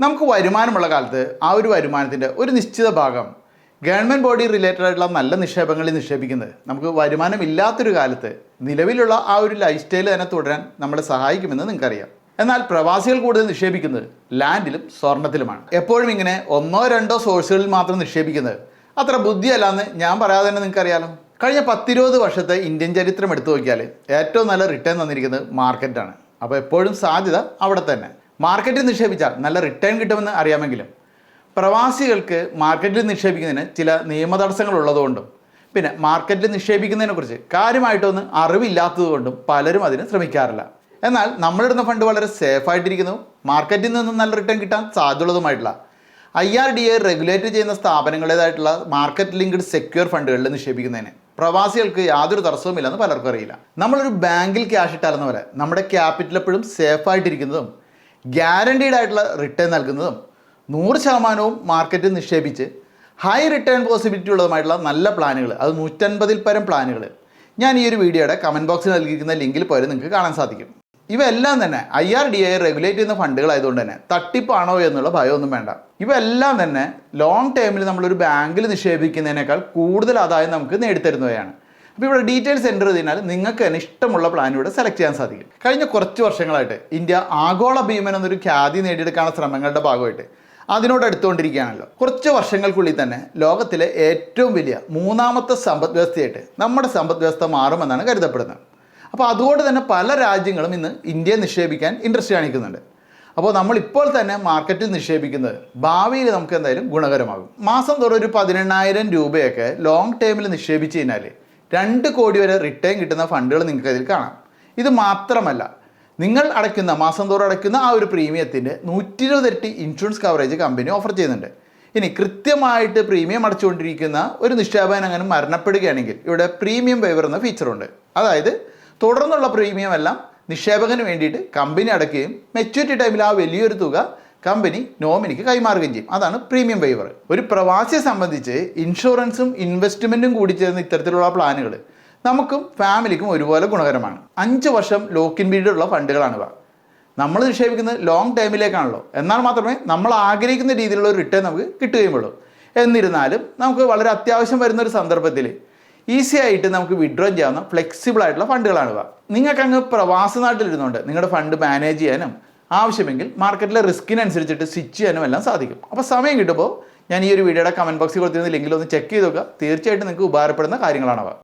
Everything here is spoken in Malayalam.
നമുക്ക് വരുമാനമുള്ള കാലത്ത് ആ ഒരു വരുമാനത്തിൻ്റെ ഒരു നിശ്ചിത ഭാഗം ഗവൺമെൻറ് ബോഡി റിലേറ്റഡ് ആയിട്ടുള്ള നല്ല നിക്ഷേപങ്ങളിൽ നിക്ഷേപിക്കുന്നത് നമുക്ക് വരുമാനമില്ലാത്തൊരു കാലത്ത് നിലവിലുള്ള ആ ഒരു ലൈഫ് സ്റ്റൈൽ തന്നെ തുടരാൻ നമ്മളെ സഹായിക്കുമെന്ന് നിങ്ങൾക്കറിയാം. എന്നാൽ പ്രവാസികൾ കൂടുതൽ നിക്ഷേപിക്കുന്നത് ലാൻഡിലും സ്വർണത്തിലുമാണ്. എപ്പോഴും ഇങ്ങനെ ഒന്നോ രണ്ടോ സോഴ്സുകളിൽ മാത്രം നിക്ഷേപിക്കുന്നത് അത്ര ബുദ്ധിയല്ലാന്ന് ഞാൻ പറയാതെ തന്നെ നിങ്ങൾക്കറിയാലോ. കഴിഞ്ഞ 10-20 വർഷത്തെ ഇന്ത്യൻ ചരിത്രം എടുത്തു നോക്കിയാൽ ഏറ്റവും നല്ല റിട്ടേൺ തന്നിരിക്കുന്നത് മാർക്കറ്റാണ്. അപ്പോൾ എപ്പോഴും സാധ്യത അവിടെ തന്നെ. മാർക്കറ്റിൽ നിക്ഷേപിച്ചാൽ നല്ല റിട്ടേൺ കിട്ടുമെന്ന് അറിയാമെങ്കിലും പ്രവാസികൾക്ക് മാർക്കറ്റിൽ നിക്ഷേപിക്കുന്നതിന് ചില നിയമ തടസ്സങ്ങൾ ഉള്ളതുകൊണ്ടും പിന്നെ മാർക്കറ്റിൽ നിക്ഷേപിക്കുന്നതിനെക്കുറിച്ച് കാര്യമായിട്ടൊന്നും അറിവില്ലാത്തതുകൊണ്ടും പലരും അതിന് ശ്രമിക്കാറില്ല. എന്നാൽ നമ്മളിടുന്ന ഫണ്ട് വളരെ സേഫായിട്ടിരിക്കുന്നു, മാർക്കറ്റിൽ നിന്നും നല്ല റിട്ടേൺ കിട്ടാൻ സാധ്യതയുള്ളതുമായിട്ടുള്ള IRDA റെഗുലേറ്റ് ചെയ്യുന്ന സ്ഥാപനങ്ങളുടേതായിട്ടുള്ള മാർക്കറ്റ് ലിങ്ക്ഡ് സെക്യൂർ ഫണ്ടുകളിൽ നിക്ഷേപിക്കുന്നതിന് പ്രവാസികൾക്ക് യാതൊരു തടസ്സവുമില്ലെന്ന് പലർക്കും അറിയില്ല. നമ്മളൊരു ബാങ്കിൽ ക്യാഷ് ഇട്ടാലെന്ന പോലെ നമ്മുടെ ക്യാപിറ്റൽ എപ്പോഴും സേഫായിട്ടിരിക്കുന്നതും ഗ്യാരണ്ടീഡ് ആയിട്ടുള്ള റിട്ടേൺ നൽകുന്നതും 100% മാർക്കറ്റിൽ നിക്ഷേപിച്ച് ഹൈ റിട്ടേൺ പോസിബിലിറ്റി ഉള്ളതുമായിട്ടുള്ള നല്ല പ്ലാനുകൾ, അത് 150-ൽ പരം പ്ലാനുകൾ ഞാൻ ഈ ഒരു വീഡിയോയുടെ കമൻറ്റ് ബോക്സിൽ നൽകിയിരിക്കുന്ന ലിങ്കിൽ പോലും നിങ്ങൾക്ക് കാണാൻ സാധിക്കും. ഇവയെല്ലാം തന്നെ IRDA റെഗുലേറ്റ് ചെയ്യുന്ന ഫണ്ടുകളായതുകൊണ്ട് തന്നെ തട്ടിപ്പാണോ എന്നുള്ള ഭയമൊന്നും വേണ്ട. ഇവയെല്ലാം തന്നെ ലോങ് ടേമിൽ നമ്മളൊരു ബാങ്കിൽ നിക്ഷേപിക്കുന്നതിനേക്കാൾ കൂടുതൽ ആദായം നമുക്ക് നേടിത്തരുന്നവയാണ്. അപ്പോൾ ഇവിടെ ഡീറ്റെയിൽസ് എൻ്റർ ചെയ്താൽ നിങ്ങൾക്ക് തന്നെ ഇഷ്ടമുള്ള പ്ലാൻ ഇവിടെ സെലക്ട് ചെയ്യാൻ സാധിക്കും. കഴിഞ്ഞ കുറച്ച് വർഷങ്ങളായിട്ട് ഇന്ത്യ ആഗോള ഭീമൻ എന്നൊരു ഖ്യാതി നേടിയെടുക്കാനുള്ള ശ്രമങ്ങളുടെ ഭാഗമായിട്ട് അതിനോട് അടുത്തുകൊണ്ടിരിക്കുകയാണല്ലോ. കുറച്ച് വർഷങ്ങൾക്കുള്ളിൽ തന്നെ ലോകത്തിലെ ഏറ്റവും വലിയ 3ാമത്തെ സമ്പദ് വ്യവസ്ഥയായിട്ട് നമ്മുടെ സമ്പദ് വ്യവസ്ഥ മാറുമെന്നാണ് കരുതപ്പെടുന്നത്. അപ്പോൾ അതുകൊണ്ട് തന്നെ പല രാജ്യങ്ങളും ഇന്ന് ഇന്ത്യയെ നിക്ഷേപിക്കാൻ ഇൻട്രസ്റ്റ് കാണിക്കുന്നുണ്ട്. അപ്പോൾ നമ്മളിപ്പോൾ തന്നെ മാർക്കറ്റിൽ നിക്ഷേപിക്കുന്നത് ഭാവിയിൽ നമുക്ക് എന്തായാലും ഗുണകരമാകും. മാസം തോറും ഒരു 18,000 രൂപയൊക്കെ ലോങ് ടേമിൽ നിക്ഷേപിച്ച് കഴിഞ്ഞാൽ 2 കോടി വരെ റിട്ടേൺ കിട്ടുന്ന ഫണ്ടുകൾ നിങ്ങൾക്ക് അതിൽ കാണാം. ഇത് മാത്രമല്ല, നിങ്ങൾ അടയ്ക്കുന്ന മാസം തോറും അടയ്ക്കുന്ന ആ ഒരു പ്രീമിയത്തിൻ്റെ 120 ഇരട്ടി ഇൻഷുറൻസ് കവറേജ് കമ്പനി ഓഫർ ചെയ്യുന്നുണ്ട്. ഇനി കൃത്യമായിട്ട് പ്രീമിയം അടച്ചുകൊണ്ടിരിക്കുന്ന ഒരു നിക്ഷേപകൻ അങ്ങനെ മരണപ്പെടുകയാണെങ്കിൽ ഇവിടെ പ്രീമിയം വൈവർ എന്ന ഫീച്ചറുണ്ട്. അതായത് തുടർന്നുള്ള പ്രീമിയം എല്ലാം നിക്ഷേപകന് വേണ്ടിയിട്ട് കമ്പനി അടയ്ക്കുകയും മെച്യൂരിറ്റി ടൈമിൽ ആ വലിയൊരു തുക കമ്പനി നോമിനിക്ക് കൈമാറുകയും ചെയ്യും. അതാണ് പ്രീമിയം വൈവർ. ഒരു പ്രവാസിയെ സംബന്ധിച്ച് ഇൻഷുറൻസും ഇൻവെസ്റ്റ്മെൻറ്റും കൂടി ചേർന്ന് ഇത്തരത്തിലുള്ള പ്ലാനുകൾ നമുക്കും ഫാമിലിക്കും ഒരുപോലെ ഗുണകരമാണ്. 5 വർഷം ലോക്കിൻ പീരീഡ് ഉള്ള ഫണ്ടുകളാണിവ. നമ്മൾ നിക്ഷേപിക്കുന്നത് ലോങ് ടൈമിലേക്കാണല്ലോ, എന്നാൽ മാത്രമേ നമ്മൾ ആഗ്രഹിക്കുന്ന രീതിയിലുള്ള ഒരു റിട്ടേൺ നമുക്ക് കിട്ടുകയുള്ളൂ. എന്നിരുന്നാലും നമുക്ക് വളരെ അത്യാവശ്യം വരുന്ന ഒരു സന്ദർഭത്തിൽ ഈസി ആയിട്ട് നമുക്ക് വിഡ്രോ ചെയ്യാവുന്ന ഫ്ലെക്സിബിൾ ആയിട്ടുള്ള ഫണ്ടുകളാണിവ. നിങ്ങൾക്ക് അങ്ങ് പ്രവാസ നാട്ടിലിരുന്നുകൊണ്ട് നിങ്ങളുടെ ഫണ്ട് മാനേജ് ചെയ്യാനും ആവശ്യമെങ്കിൽ മാർക്കറ്റിലെ റിസ്കിനനുസരിച്ചിട്ട് സ്വിച്ച് ചെയ്യാനും എല്ലാം സാധിക്കും. അപ്പോൾ സമയം കിട്ടുമ്പോൾ ഞാൻ ഈ ഒരു വീഡിയോയുടെ കമൻറ്റ് ബോക്സിൽ കൊടുത്തിരുന്ന ലിങ്കിൽ ഒന്ന് ചെക്ക് ചെയ്ത് നോക്കുക. തീർച്ചയായിട്ടും നിങ്ങൾക്ക് ഉപകാരപ്പെടുന്ന കാര്യങ്ങളാണവ.